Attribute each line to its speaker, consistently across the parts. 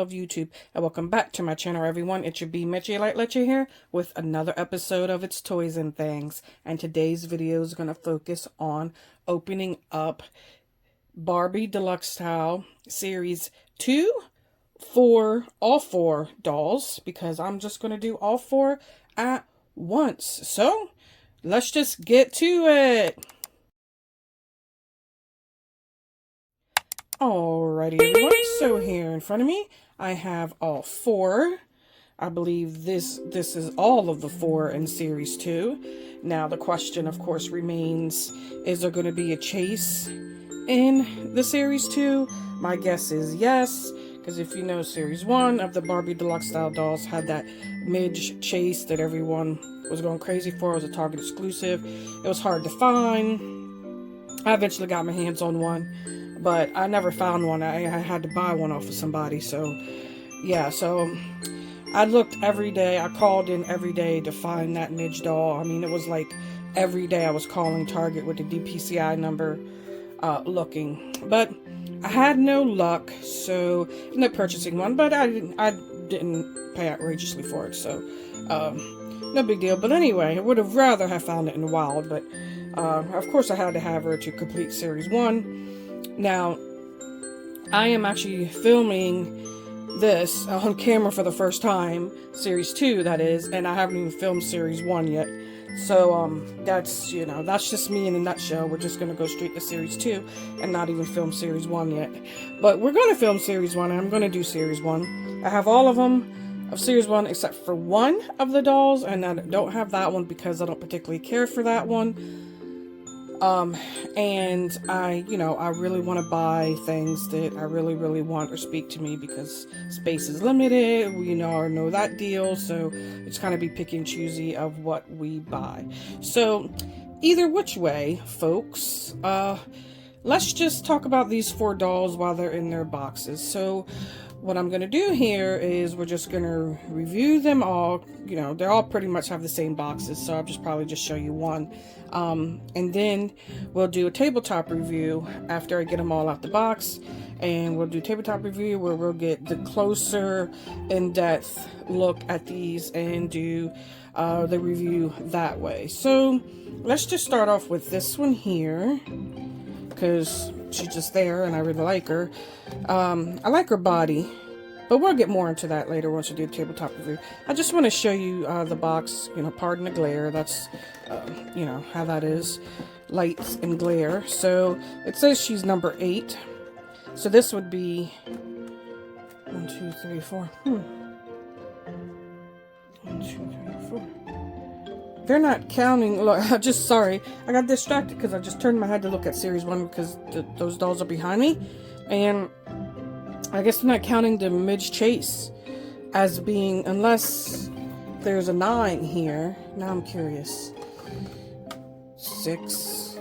Speaker 1: of YouTube, and welcome back to my channel, everyone. It's your B Mitchie Light Letcha here with another episode of It's Toys and Things. And today's video is going to focus on opening up Barbie Deluxe Style Series 2 for all 4 dolls, because I'm just going to do all 4 at once. So let's just get to it. Alrighty, everyone. So here in front of me, I have all 4. I believe this is all of the 4 in Series 2. Now, the question, of course, remains, is there going to be a chase in the Series 2? My guess is yes, because if you know, Series 1 of the Barbie Deluxe Style dolls had that midge chase that everyone was going crazy for. It was a Target exclusive. It was hard to find. I eventually got my hands on one, but I never found one. I had to buy one off of somebody. So yeah, so I looked every day. I called in every day to find that midge doll. I mean, it was like every day I was calling Target with the DPCI number looking, but I had no luck, so I ended up purchasing one, but I didn't pay outrageously for it, so no big deal. But anyway, I would have rather have found it in the wild, but of course I had to have her to complete Series 1. Now, I am actually filming this on camera for the first time, Series 2 that is, and I haven't even filmed Series 1 yet. So that's, you know, that's just me in a nutshell. We're just going to go straight to Series 2 and not even film Series 1 yet. But we're going to film Series 1, and I'm going to do Series 1. I have all of them of Series 1 except for one of the dolls, and I don't have that one because I don't particularly care for that one. And I really want to buy things that I really want or speak to me, because space is limited, I know that deal, so it's kind of be picky and choosy of what we buy. So either which way, folks, let's just talk about these 4 dolls while they're in their boxes. So what I'm going to do here is we're just going to review them all. They all pretty much have the same boxes, so I'll probably just show you one. And then we'll do a tabletop review after I get them all out the box. And we'll do tabletop review where we'll get the closer, in-depth look at these and do the review that way. So let's just start off with this one here, because she's just there and I really like her. I like her body, but we'll get more into that later once we do the tabletop review. I just want to show you the box, pardon the glare. That's, how that is. Lights and glare. So it says she's number 8. So this would be 1, 2, 3, 4. 1, 2, 3, 4. They're not counting. Look, sorry. I got distracted because I just turned my head to look at Series 1 because those dolls are behind me. And I guess they're not counting the midge chase as being, unless there's a 9 here. Now I'm curious. 6,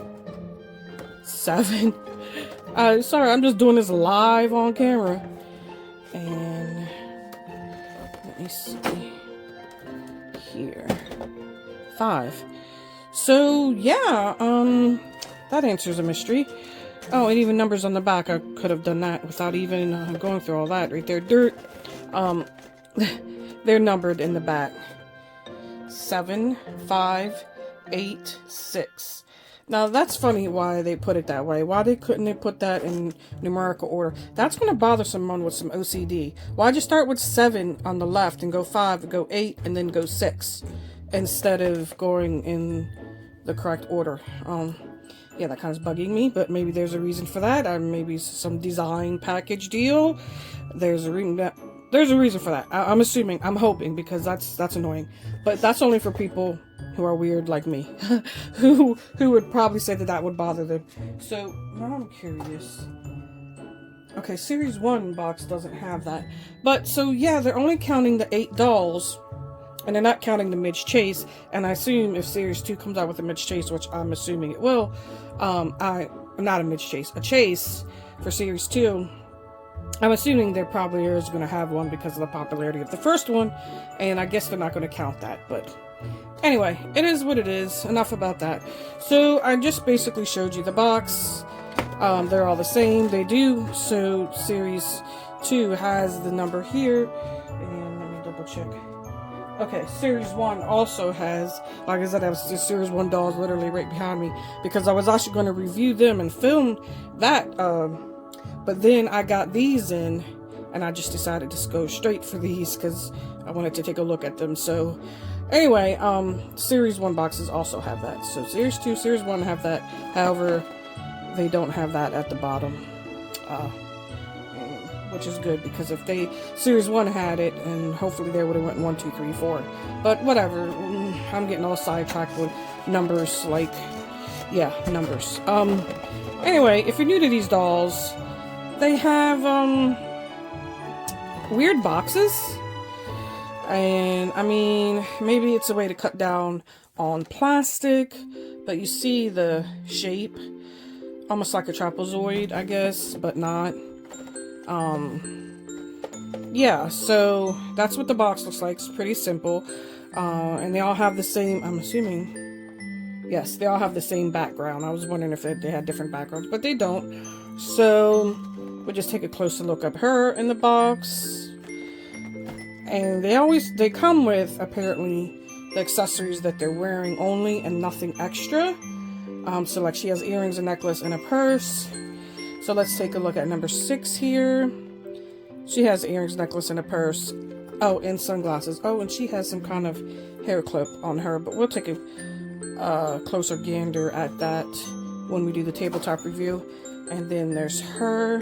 Speaker 1: 7. Sorry, I'm just doing this live on camera. And let me see here. 5. So yeah, that answers a mystery. Oh, and even numbers on the back. I could have done that without even going through all that right there. Dirt. They're numbered in the back. 7, 5, 8, 6. Now that's funny why they put it that way. Why couldn't they put that in numerical order? That's going to bother someone with some OCD. Why'd you start with 7 on the left and go 5, go 8, and then go 6 instead of going in the correct order? Yeah, that kind of bugging me, but maybe there's a reason for that. Maybe some design package deal. There's a reason for that. I'm assuming, I'm hoping, because that's annoying. But that's only for people who are weird like me, who would probably say that would bother them. So now I'm curious. Okay, Series 1 box doesn't have that. But so yeah, they're only counting the 8 dolls. And they're not counting the midge chase. And I assume if Series 2 comes out with a midge chase, which I'm assuming it will, not a midge chase, a chase for Series 2, I'm assuming there probably is going to have one because of the popularity of the first one. And I guess they're not going to count that. But anyway, it is what it is. Enough about that. So I just basically showed you the box. They're all the same. They do. So Series 2 has the number here, and let me double check. Okay, Series 1 also has, like I said, I have the Series 1 dolls literally right behind me, because I was actually going to review them and film that, but then I got these in, and I just decided to go straight for these, because I wanted to take a look at them. So, anyway, Series 1 boxes also have that. So, Series 2, Series 1 have that, however, they don't have that at the bottom. Which is good, because if they Series 1 had it, and hopefully they would have went 1, 2, 3, 4. But whatever, I'm getting all sidetracked with numbers, like, yeah, numbers. Anyway, if you're new to these dolls, they have, weird boxes. And, I mean, maybe it's a way to cut down on plastic, but you see the shape, almost like a trapezoid, I guess, but not. Yeah, so that's what the box looks like. It's pretty simple. And they all have the same, I'm assuming, yes, they all have the same background. I was wondering if they had different backgrounds, but they don't. So we'll just take a closer look at her in the box. And they come with, apparently, the accessories that they're wearing only and nothing extra. So like she has earrings, a necklace, and a purse. So let's take a look at number 6 here. She has earrings, necklace, and a purse. Oh, and sunglasses. Oh, and she has some kind of hair clip on her. But we'll take a closer gander at that when we do the tabletop review. And then there's her.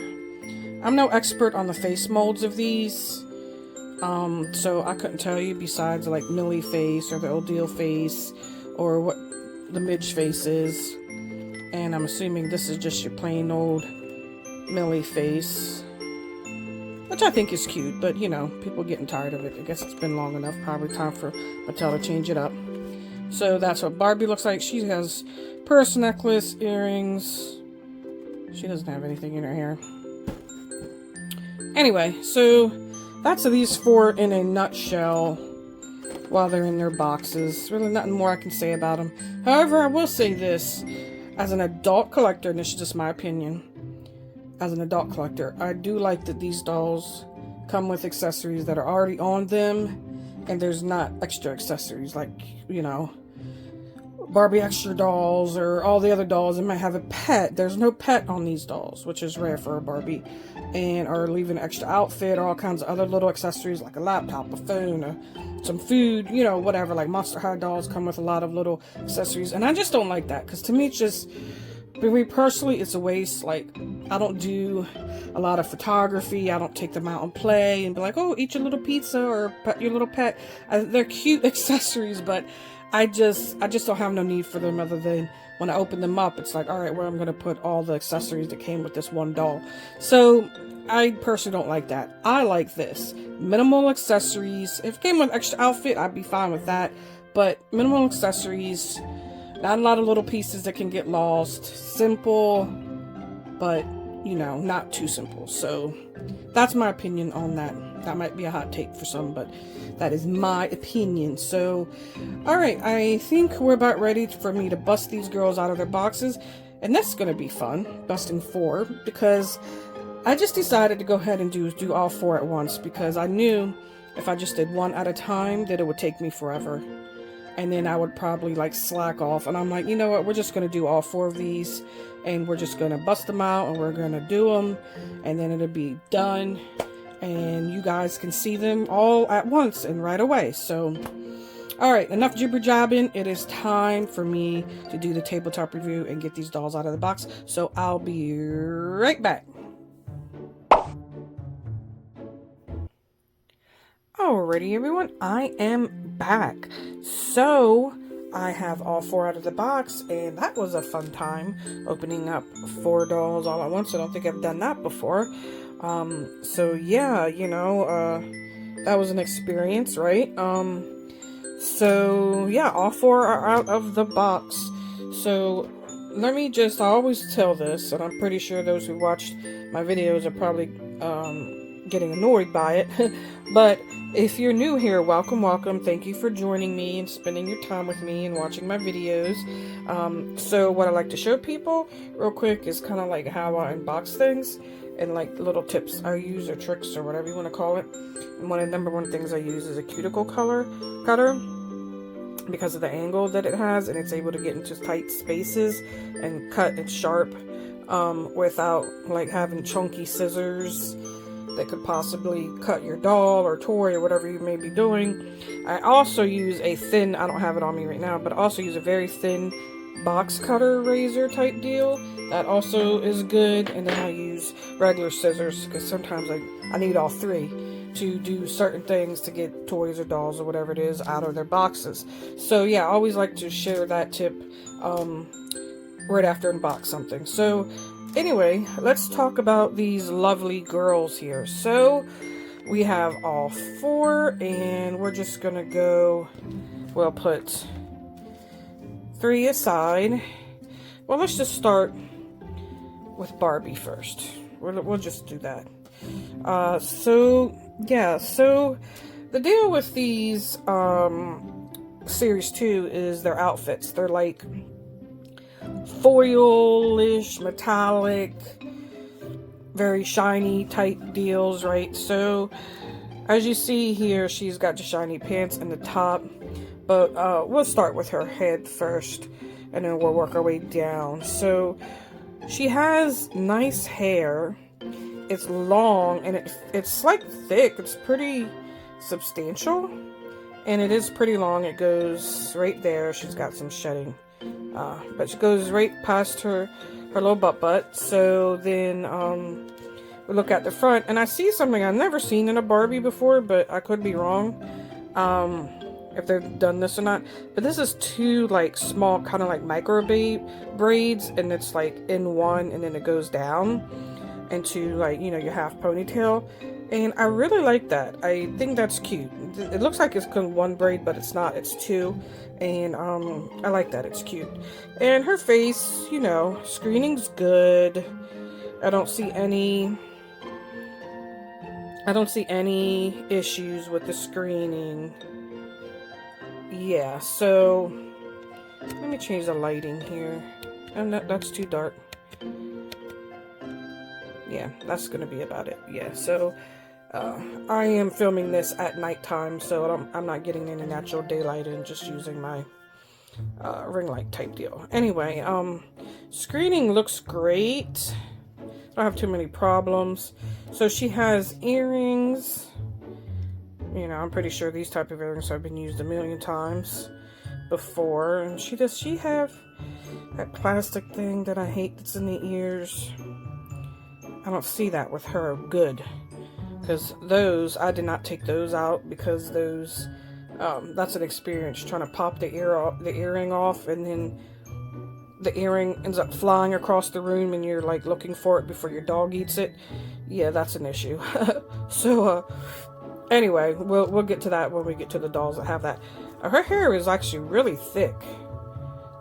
Speaker 1: I'm no expert on the face molds of these. So I couldn't tell you besides like Millie face or the Odile face or what the Midge face is. And I'm assuming this is just your plain old Millie face, which I think is cute, but you know, people getting tired of it. I guess it's been long enough. Probably time for Mattel to change it up. So that's what Barbie looks like. She has purse, necklace, earrings. She doesn't have anything in her hair. Anyway, so that's these 4 in a nutshell while they're in their boxes. Really nothing more I can say about them. However, I will say this. As an adult collector, and this is just my opinion, as an adult collector, I do like that these dolls come with accessories that are already on them, and there's not extra accessories like, you know, Barbie extra dolls or all the other dolls. It might have a pet. There's no pet on these dolls, which is rare for a Barbie, and or leaving an extra outfit or all kinds of other little accessories like a laptop, a phone, or some food, you know, whatever. Like Monster High dolls come with a lot of little accessories, and I just don't like that, because to me it's just, for me personally, it's a waste. Like, I don't do a lot of photography. I don't take them out and play and be like, oh, eat your little pizza or pet your little pet. They're cute accessories, but I just don't have no need for them, other than when I open them up, it's like, all right, where I'm going to put all the accessories that came with this one doll. So I personally don't like that. I like this. Minimal accessories. If it came with extra outfit, I'd be fine with that. But minimal accessories, not a lot of little pieces that can get lost. Simple, but, you know, not too simple. So that's my opinion on that. That might be a hot take for some, but that is my opinion. So, all right, I think we're about ready for me to bust these girls out of their boxes. And that's going to be fun, busting 4, because I just decided to go ahead and do all 4 at once, because I knew if I just did one at a time that it would take me forever. And then I would probably like slack off. And I'm like, you know what? We're just going to do all 4 of these, and we're just going to bust them out, and we're going to do them, and then it'll be done. And you guys can see them all at once and right away. So, all right, enough jibber jabbing. It is time for me to do the tabletop review and get these dolls out of the box. So I'll be right back. Alrighty, everyone, I am back. So I have all 4 out of the box, and that was a fun time opening up 4 dolls all at once. I don't think I've done that before. So yeah, you know, that was an experience, right? So yeah, all 4 are out of the box. So let me just, I always tell this, and I'm pretty sure those who watched my videos are probably, getting annoyed by it, but if you're new here, welcome. Thank you for joining me and spending your time with me and watching my videos. So what I like to show people real quick is kind of like how I unbox things. and like little tips I use, or tricks, or whatever you want to call it. And one of the number one things I use is a cuticle cutter, because of the angle that it has, and it's able to get into tight spaces and cut it sharp, without like having chunky scissors that could possibly cut your doll or toy or whatever you may be doing. I also use a thin, I don't have it on me right now, but I also use a very thin box cutter razor type deal. That also is good. And then I use regular scissors, because sometimes I need all three to do certain things to get toys or dolls or whatever it is out of their boxes. So yeah, I always like to share that tip right after I unbox something. So anyway, let's talk about these lovely girls here. So we have all four, and we're just gonna go, we'll put three aside. Well, let's just start with Barbie first. We'll just do that. So the deal with these series 2 is their outfits. They're like foil-ish, metallic, very shiny type deals, right? So as you see here, she's got the shiny pants and the top, but we'll start with her head first, and then we'll work our way down. So she has nice hair. It's long, and it's like thick. It's pretty substantial, and it is pretty long. It goes right there. She's got some shedding, but she goes right past her little butt. So then we look at the front, and I see something I've never seen in a Barbie before, but I could be wrong if they've done this or not. But this is two like small kind of like micro braids, and it's like in one, and then it goes down into like, you know, your half ponytail. And I really like that. I think that's cute. It looks like it's one braid, but it's not. It's two. And I like that. It's cute. And her face, you know, screening's good. I don't see any issues with the screening. Yeah, so let me change the lighting here. And that's too dark. Yeah, that's gonna be about it. Yeah, so I am filming this at nighttime, so I'm not getting any natural daylight and just using my ring light type deal. Anyway, screening looks great. I don't have too many problems. So she has earrings. You know, I'm pretty sure these type of earrings have been used a million times before. And she have that plastic thing that I hate that's in the ears. I don't see that with her. Good. Because those, I did not take those out, because those, that's an experience trying to pop the earring off, and then the earring ends up flying across the room and you're like looking for it before your dog eats it. Yeah, that's an issue. So, anyway, we'll get to that when we get to the dolls that have that. Her hair is actually really thick.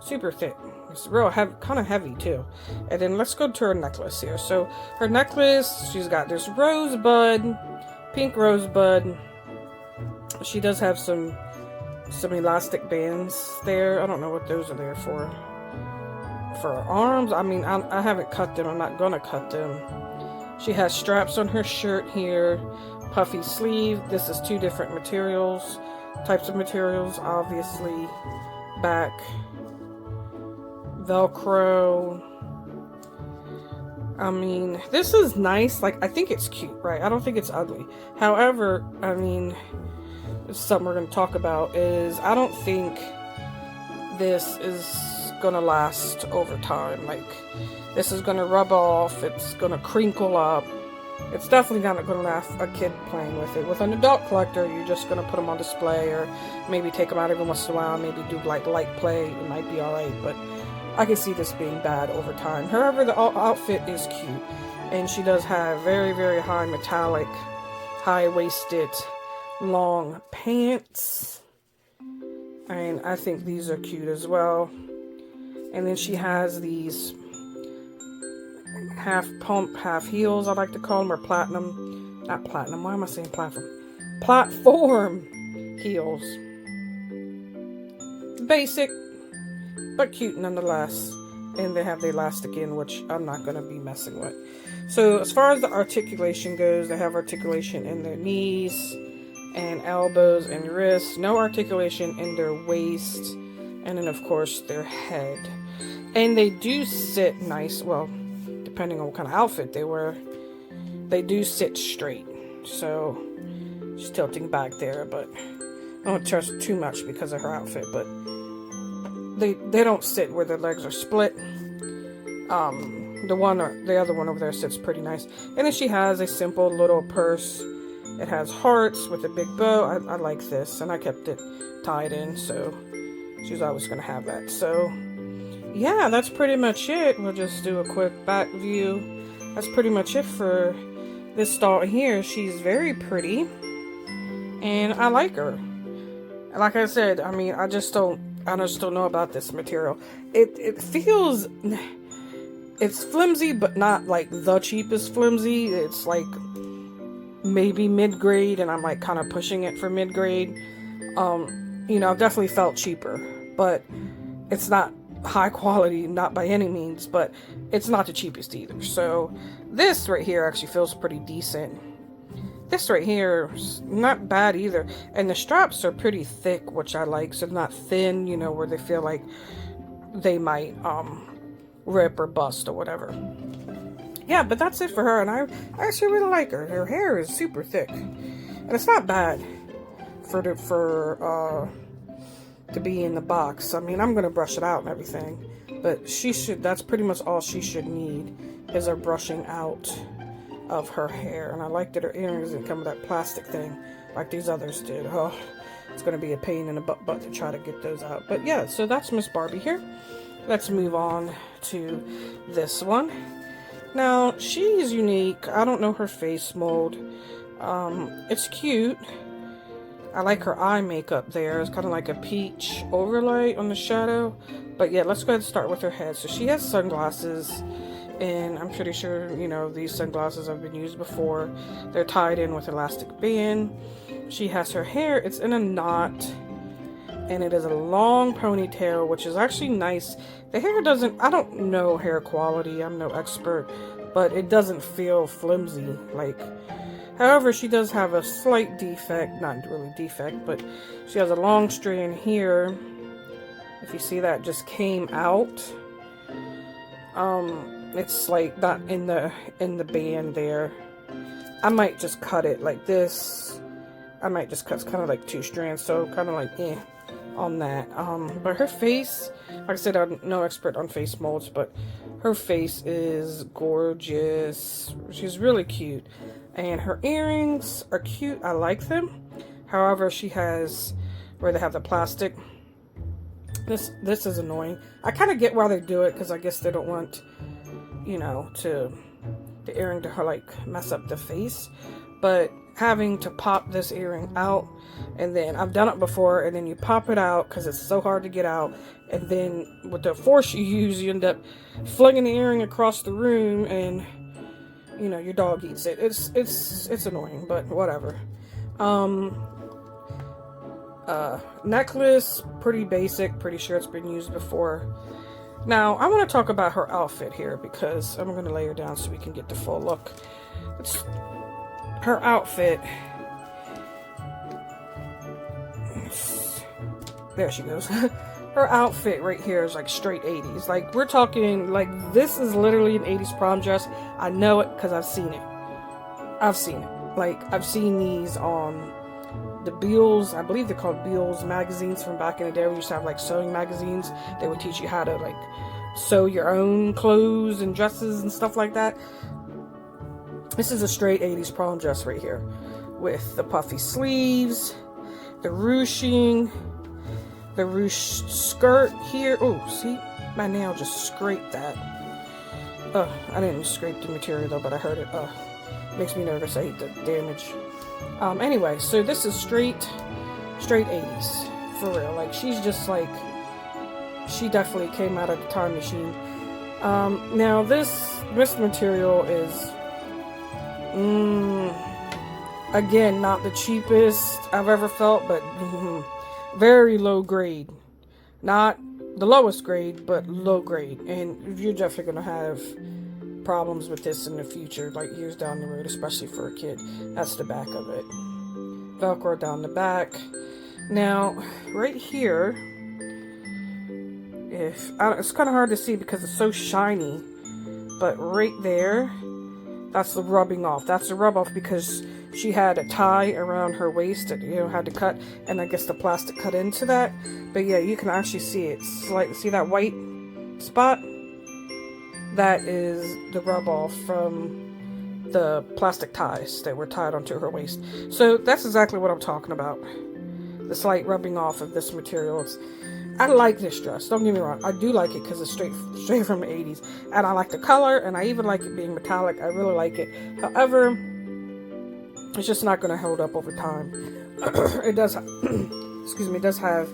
Speaker 1: Super thick. It's real heavy, kind of heavy too. And then let's go to her necklace here. So her necklace, she's got this rosebud, pink rosebud. She does have some elastic bands there. I don't know what those are there for. For her arms, I mean, I haven't cut them. I'm not gonna cut them. She has straps on her shirt here. Puffy sleeve. This is two different materials, types of materials, obviously. Back. Velcro. I mean, this is nice. Like, I think it's cute, right? I don't think it's ugly. However, I mean, something we're going to talk about is I don't think this is going to last over time. Like, this is going to rub off. It's going to crinkle up. It's definitely not going to last a kid playing with it. With an adult collector, you're just going to put them on display, or maybe take them out every once in a while, maybe do like light play. It might be alright, but I can see this being bad over time. However, the outfit is cute, and she does have very, very high metallic, high-waisted, long pants, and I think these are cute as well. And then she has these half pump, half heels, I like to call them, or platinum, not platinum, why am I saying platform heels. Basic, but cute nonetheless. And they have the elastic in, which I'm not going to be messing with. So as far as the articulation goes, they have articulation in their knees and elbows and wrists. No articulation in their waist. And then, of course, their head. And they do sit nice. Well, depending on what kind of outfit they wear, they do sit straight. So, she's tilting back there, but I don't trust too much because of her outfit. But they don't sit where their legs are split. The other one over there sits pretty nice. And then she has a simple little purse. It has hearts with a big bow. I like this, and I kept it tied in, so she's always going to have that. So, yeah, that's pretty much it. We'll just do a quick back view. That's pretty much it for this doll here. She's very pretty, and I like her. Like I said, I mean, I just don't know about this material. It feels, it's flimsy, but not like the cheapest flimsy. It's like maybe mid-grade, and I'm like kind of pushing it for mid-grade. You know, I've definitely felt cheaper, but it's not high quality, not by any means, but it's not the cheapest either. So this right here actually feels pretty decent. This right here is not bad either, and the straps are pretty thick, which I like. So they're not thin, you know, where they feel like they might rip or bust or whatever. Yeah, but that's it for her, and I actually really like her. Her hair is super thick, and it's not bad to be in the box. I mean, I'm gonna brush it out and everything, but that's pretty much all she should need is a brushing out of her hair. And I like that her earrings didn't come with that plastic thing like these others did. Oh, it's gonna be a pain in the butt to try to get those out. But yeah, so that's Miss Barbie here. Let's move on to this one. Now, she's unique. I don't know her face mold. It's cute. I like her eye makeup there. It's kind of like a peach overlay on the shadow. But yeah, let's go ahead and start with her head. So she has sunglasses, and I'm pretty sure, you know, these sunglasses have been used before. They're tied in with elastic band. She has her hair. It's in a knot, and it is a long ponytail, which is actually nice. The hair doesn't, I don't know hair quality. I'm no expert, but it doesn't feel flimsy. However, she does have a slight defect, not really defect, but she has a long strand here. If you see that just came out. It's like not in the band there. I might just cut it like this. I might just cut kind of like two strands, so kind of like on that. But her face, like I said, I'm no expert on face molds, but her face is gorgeous. She's really cute. And her earrings are cute. I like them. However, she has where they have the plastic. This is annoying. I kind of get why they do it, because I guess they don't want, you know, the earring to like mess up the face. But having to pop this earring out, and then I've done it before, and then you pop it out because it's so hard to get out, and then with the force you use, you end up flinging the earring across the room, and you know, your dog eats it. It's annoying, but whatever. Necklace, pretty basic. Pretty sure it's been used before. Now, I want to talk about her outfit here, because I'm going to lay her down so we can get the full look. Her outfit. There she goes. Her outfit right here is like straight 80s. Like, we're talking, like, this is literally an 80s prom dress. I know it because I've seen it. I've seen it. Like, I've seen these on the Beals, I believe they're called Beals magazines from back in the day. We used to have, like, sewing magazines. They would teach you how to, like, sew your own clothes and dresses and stuff like that. This is a straight 80s prom dress right here. With the puffy sleeves, the ruching, the ruche skirt here. Oh, see? My nail just scraped that. I didn't scrape the material though, but I heard it. Makes me nervous. I hate the damage. Anyway, so this is straight 80s. For real. Like, she's just like, she definitely came out of the time machine. Now this material is, again, not the cheapest I've ever felt, but very low grade. Not the lowest grade, but low grade. And you're definitely going to have problems with this in the future, like years down the road, especially for a kid. That's the back of it. Velcro down the back. Now, right here, it's kind of hard to see because it's so shiny, but right there, that's the rubbing off. That's the rub off because she had a tie around her waist that, you know, had to cut, and I guess the plastic cut into that. But yeah, you can actually see it. See that white spot? That is the rub off from the plastic ties that were tied onto her waist. So that's exactly what I'm talking about. The slight rubbing off of this material. I like this dress. Don't get me wrong. I do like it because it's straight from the 80s. And I like the color, and I even like it being metallic. I really like it. However, it's just not going to hold up over time. It does, excuse me, it does have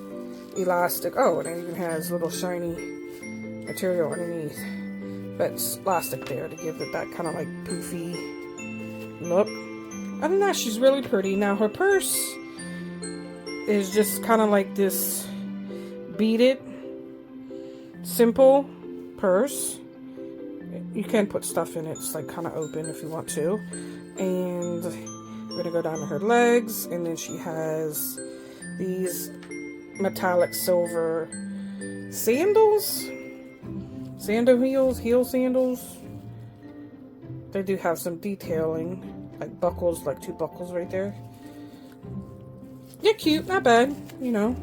Speaker 1: elastic. Oh, and it even has little shiny material underneath. But it's elastic there to give it that kind of like poofy look. Other than that, she's really pretty. Now, her purse is just kind of like this beaded, simple purse. You can put stuff in it. It's like kind of open if you want to. And we're gonna go down to her legs, and then she has these metallic silver sandals, heel sandals. They do have some detailing, like buckles, like 2 buckles right there. They're cute, not bad, you know.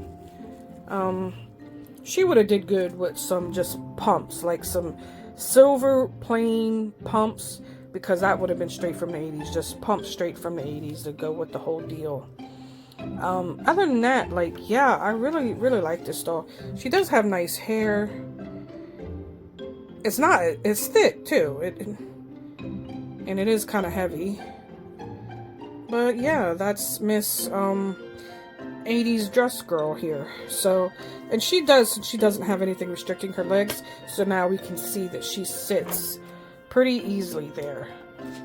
Speaker 1: She would have did good with some just pumps, like some silver plain pumps, because that would have been straight from the 80s, just pumps straight from the 80s to go with the whole deal. Other than that, like, yeah, I really like this doll. She does have nice hair. It's thick too, and it is kind of heavy. But yeah, that's Miss 80s dress girl here. So, and she doesn't have anything restricting her legs, so now we can see that she sits pretty easily there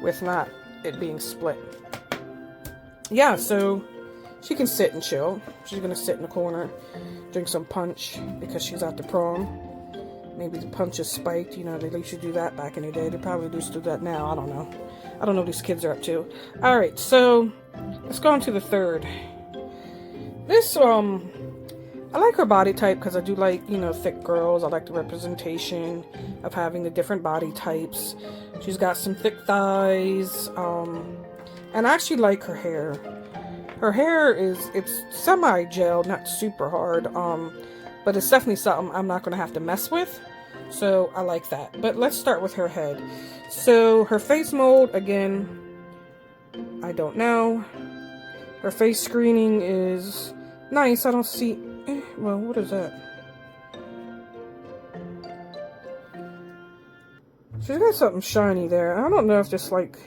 Speaker 1: with not it being split. Yeah, so she can sit and chill. She's gonna sit in the corner, drink some punch because she's at the prom. Maybe the punch is spiked, you know, they used to do that back in the day. They probably used to do that now, I don't know. I don't know what these kids are up to. Alright, so let's go on to the third. This, I like her body type because I do like, you know, thick girls. I like the representation of having the different body types. She's got some thick thighs, and I actually like her hair. Her hair it's semi-gel, not super hard, but it's definitely something I'm not going to have to mess with. So I like that. But let's start with her head. So her face mold, again, I don't know. Her face screening is nice. I don't see... well, what is that? She's got something shiny there. I don't know if just like...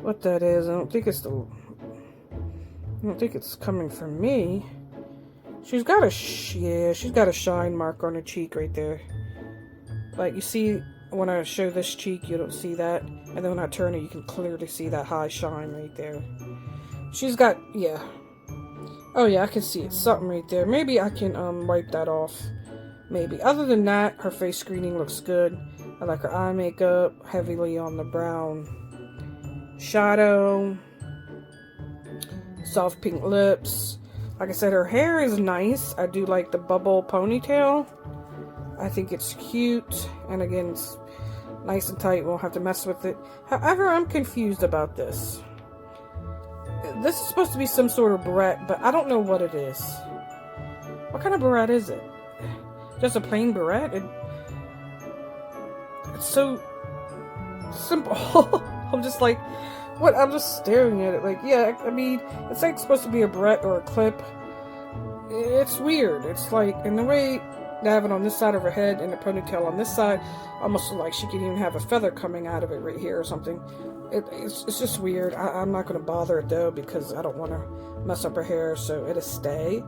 Speaker 1: what that is. I don't think it's coming from me. She's got a... she's got a shine mark on her cheek right there. Like, you see, when I show this cheek, you don't see that. And then when I turn it, you can clearly see that high shine right there. She's got... yeah. Oh yeah, I can see it. Something right there. Maybe I can wipe that off. Maybe. Other than that, her face screening looks good. I like her eye makeup. Heavily on the brown shadow. Soft pink lips. Like I said, her hair is nice. I do like the bubble ponytail. I think it's cute. And again, it's nice and tight. Won't have to mess with it. However, I'm confused about this. This is supposed to be some sort of barrette, but I don't know what it is. What kind of barrette is it? Just a plain barrette? It's so simple. I'm just like, what? I'm just staring at it. Like, yeah, I mean, it's like supposed to be a barrette or a clip. It's weird. It's like, in the way they have it on this side of her head and the ponytail on this side, almost like she could even have a feather coming out of it right here or something. It's just weird. I'm not going to bother it though because I don't want to mess up her hair, so it'll stay.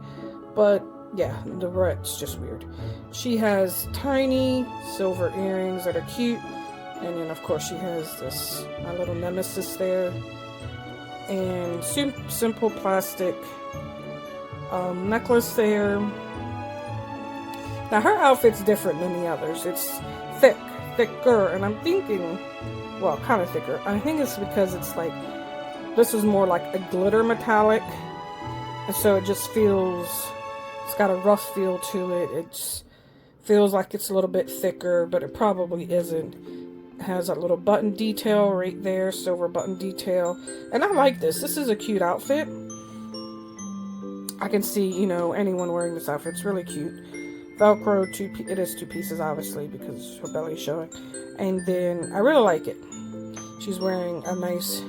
Speaker 1: But yeah, the barrette's just weird. She has tiny silver earrings that are cute, and then of course she has this my little nemesis there, and simple plastic necklace there. Now her outfit's different than the others. It's thick thicker, and I'm thinking, well, kind of thicker. I think it's because it's like, this is more like a glitter metallic, and so it just feels, it's got a rough feel to it. It feels like it's a little bit thicker, but it probably isn't. It has a little button detail right there, silver button detail, and I like this. This is a cute outfit. I can see, you know, anyone wearing this outfit. It's really cute. Velcro, it is 2 pieces, obviously, because her belly's showing. And then, I really like it. She's wearing a nice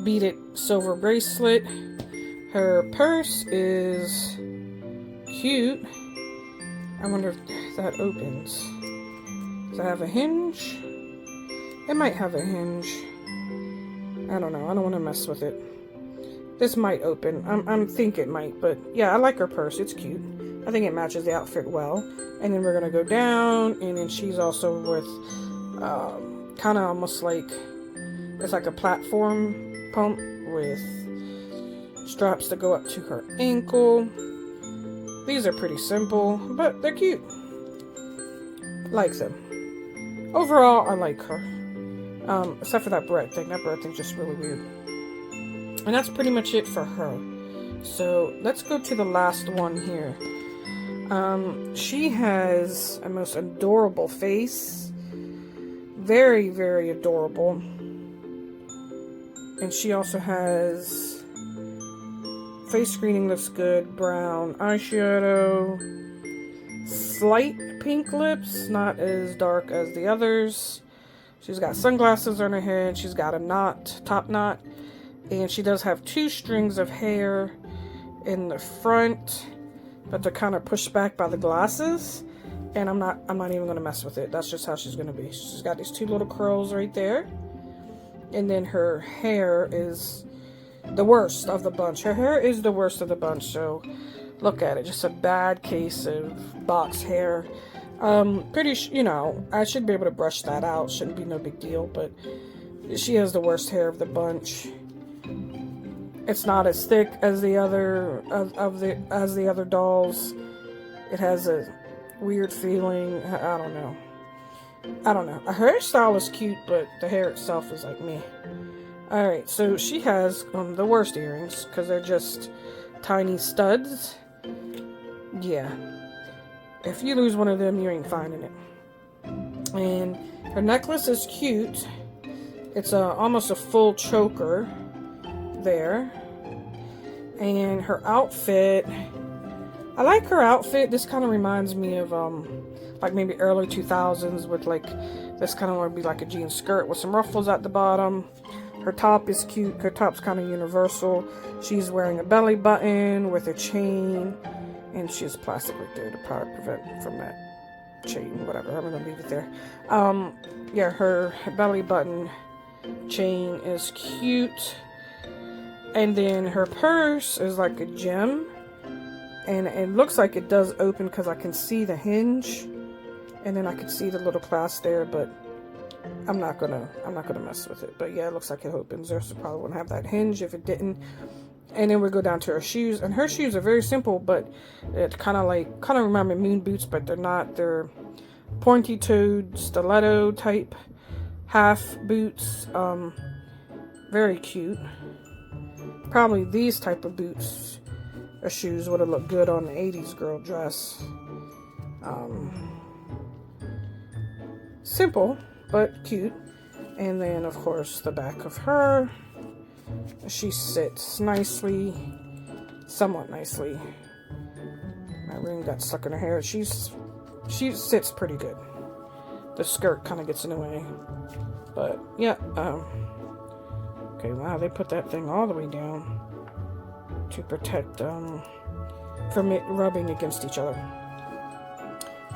Speaker 1: beaded silver bracelet. Her purse is cute. I wonder if that opens. Does it have a hinge? It might have a hinge. I don't know. I don't want to mess with it. This might open. I think it might, but yeah, I like her purse. It's cute. I think it matches the outfit well. And then we're gonna go down, and then she's also with kind of almost like, it's like a platform pump with straps that go up to her ankle. These are pretty simple, but they're cute. Like them. Overall, I like her. Except for that bread thing. That bread thing's just really weird. And that's pretty much it for her. So let's go to the last one here. She has a most adorable face. Very, very adorable. And she also has face screening, looks good. Brown eyeshadow. Slight pink lips, not as dark as the others. She's got sunglasses on her head. She's got a knot, top knot. And she does have 2 strings of hair in the front, but they're kind of pushed back by the glasses. And I'm not even gonna mess with it. That's just how she's gonna be. She's got these 2 little curls right there. And then her hair is the worst of the bunch. Her hair is the worst of the bunch, so look at it. Just a bad case of box hair. You know, I should be able to brush that out. Shouldn't be no big deal, but she has the worst hair of the bunch. It's not as thick as the other as the other dolls. It has a weird feeling. I don't know. Her hairstyle is cute, but the hair itself is like meh. Alright, so she has the worst earrings because they're just tiny studs. Yeah. If you lose one of them, you ain't finding it. And her necklace is cute. It's almost a full choker there. And her outfit, I like her outfit. This kind of reminds me of like maybe early 2000s with like this kind of would be like a jean skirt with some ruffles at the bottom. Her top is cute. Her top's kind of universal. She's wearing a belly button with a chain, and she has plastic right there to probably prevent from that chain, whatever. I'm gonna leave it there. Yeah, her belly button chain is cute. And then her purse is like a gem, and it looks like it does open because I can see the hinge, and then I can see the little clasp there, but I'm not gonna mess with it. But yeah, it looks like it opens there, so probably wouldn't have that hinge if it didn't. And then we go down to her shoes, and her shoes are very simple, but it kind of remind me of moon boots, but they're not. They're pointy-toed stiletto type half boots. Very cute. Probably these type of boots or shoes would have looked good on the 80s girl dress. Simple, but cute. And then, of course, the back of her. She sits nicely, somewhat nicely. My ring got stuck in her hair. She sits pretty good. The skirt kind of gets in the way. But, yeah, okay, wow, they put that thing all the way down to protect from it rubbing against each other.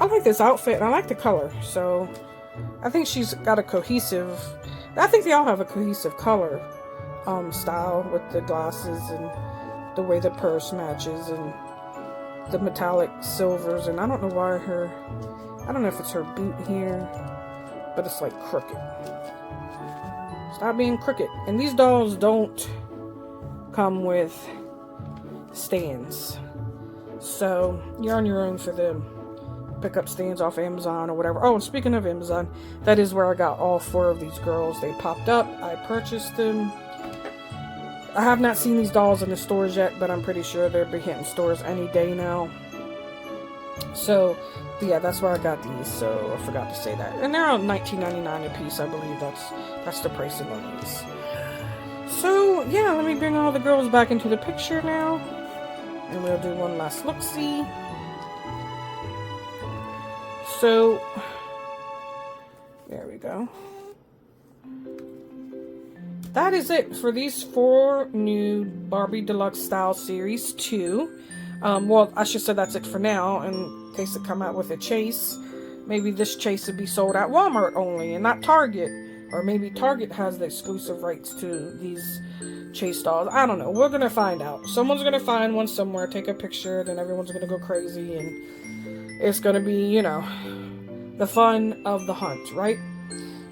Speaker 1: I like this outfit, and I like the color, so I think she's got a cohesive, I think they all have a cohesive color style with the glasses and the way the purse matches and the metallic silvers, and I don't know why I don't know if it's her boot here, but it's like crooked. Stop being crooked. And these dolls don't come with stands, so you're on your own for them. pickup stands off Amazon or whatever. Oh, and speaking of Amazon, that is where I got all 4 of these girls. They popped up. I purchased them. I have not seen these dolls in the stores yet, but I'm pretty sure they'll be hitting stores any day now. So, yeah, that's where I got these. So, I forgot to say that. And they're on $19.99 a piece, I believe. That's the pricing on these. So, yeah, let me bring all the girls back into the picture now. And we'll do one last look-see. So, there we go. That is it for these 4 new Barbie Deluxe Style Series 2. Well, I should say that's it for now, in case it come out with a chase. Maybe this chase would be sold at Walmart only, and not Target. Or maybe Target has the exclusive rights to these chase dolls. I don't know. We're going to find out. Someone's going to find one somewhere, take a picture, then everyone's going to go crazy, and it's going to be, you know, the fun of the hunt, right?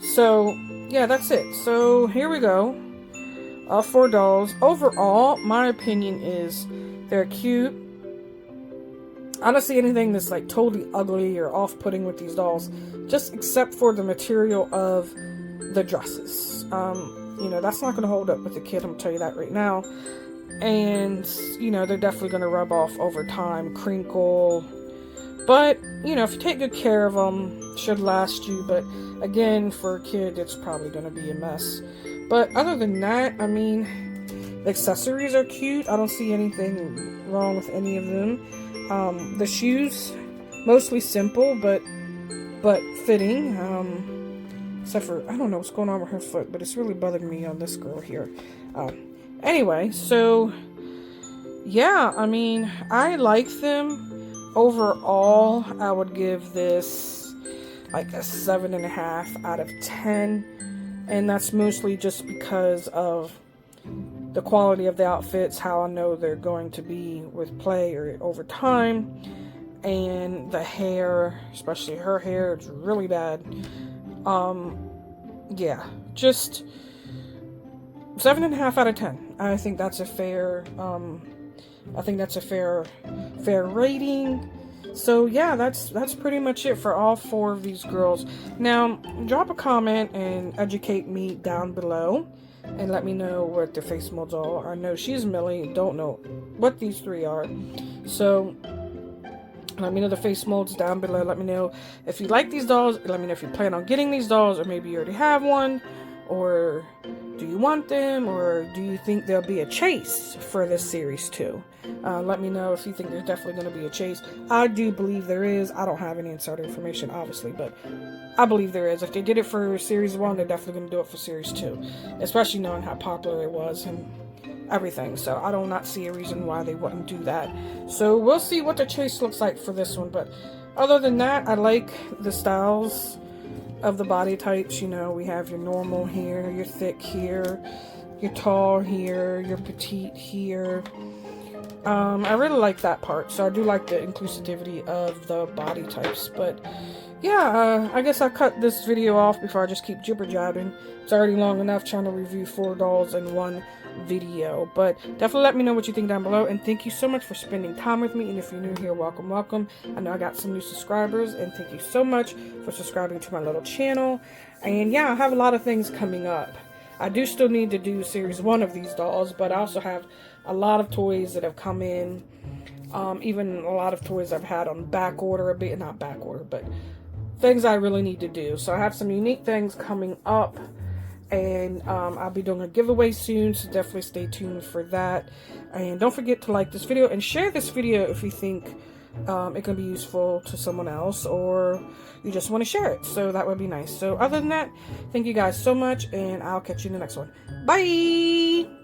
Speaker 1: So, yeah, that's it. So, here we go. 4 dolls. Overall, my opinion is they're cute. I don't see anything that's like totally ugly or off-putting with these dolls, just except for the material of the dresses. You know, that's not going to hold up with the kid, I'm going to tell you that right now. And, you know, they're definitely going to rub off over time, crinkle. But, you know, if you take good care of them, should last you. But, again, for a kid, it's probably going to be a mess. But other than that, I mean, the accessories are cute. I don't see anything wrong with any of them. The shoes, mostly simple, but fitting. Except for, I don't know what's going on with her foot, but it's really bothering me on this girl here. Anyway, so, yeah, I mean, I like them. Overall, I would give this like a 7.5 out of 10. And that's mostly just because of the quality of the outfits, how I know they're going to be with play or over time, and the hair, especially her hair, it's really bad. Yeah, just 7.5 out of 10. I think that's a fair, fair rating. So yeah, that's pretty much it for all 4 of these girls. Now, drop a comment and educate me down below. And let me know what the face molds are. I know she's Millie. Don't know what these 3 are. So, let me know the face molds down below. Let me know if you like these dolls. Let me know if you plan on getting these dolls. Or maybe you already have one. Or do you want them? Or do you think there'll be a chase for this series 2? Let me know if you think there's definitely going to be a chase. I do believe there is. I don't have any insider information, obviously, but I believe there is. If they did it for Series 1, they're definitely going to do it for Series 2. Especially knowing how popular it was and everything. So I do not see a reason why they wouldn't do that. So we'll see what the chase looks like for this one. But other than that, I like the styles of the body types. You know, we have your normal here, your thick here, your tall here, your petite here. I really like that part, so I do like the inclusivity of the body types. But yeah, I guess I'll cut this video off before I just keep jibber-jabbing. It's already long enough trying to review 4 dolls in one video. But definitely let me know what you think down below, and thank you so much for spending time with me. And if you're new here, welcome, welcome. I know I got some new subscribers, and thank you so much for subscribing to my little channel. And yeah, I have a lot of things coming up. I do still need to do Series 1 of these dolls, but I also have a lot of toys that have come in. Even a lot of toys I've had on back order, a bit, not back order, but things I really need to do. So I have some unique things coming up, and I'll be doing a giveaway soon, so definitely stay tuned for that. And don't forget to like this video and share this video if you think it can be useful to someone else, or you just want to share it. So that would be nice. So other than that, thank you guys so much, and I'll catch you in the next one. Bye!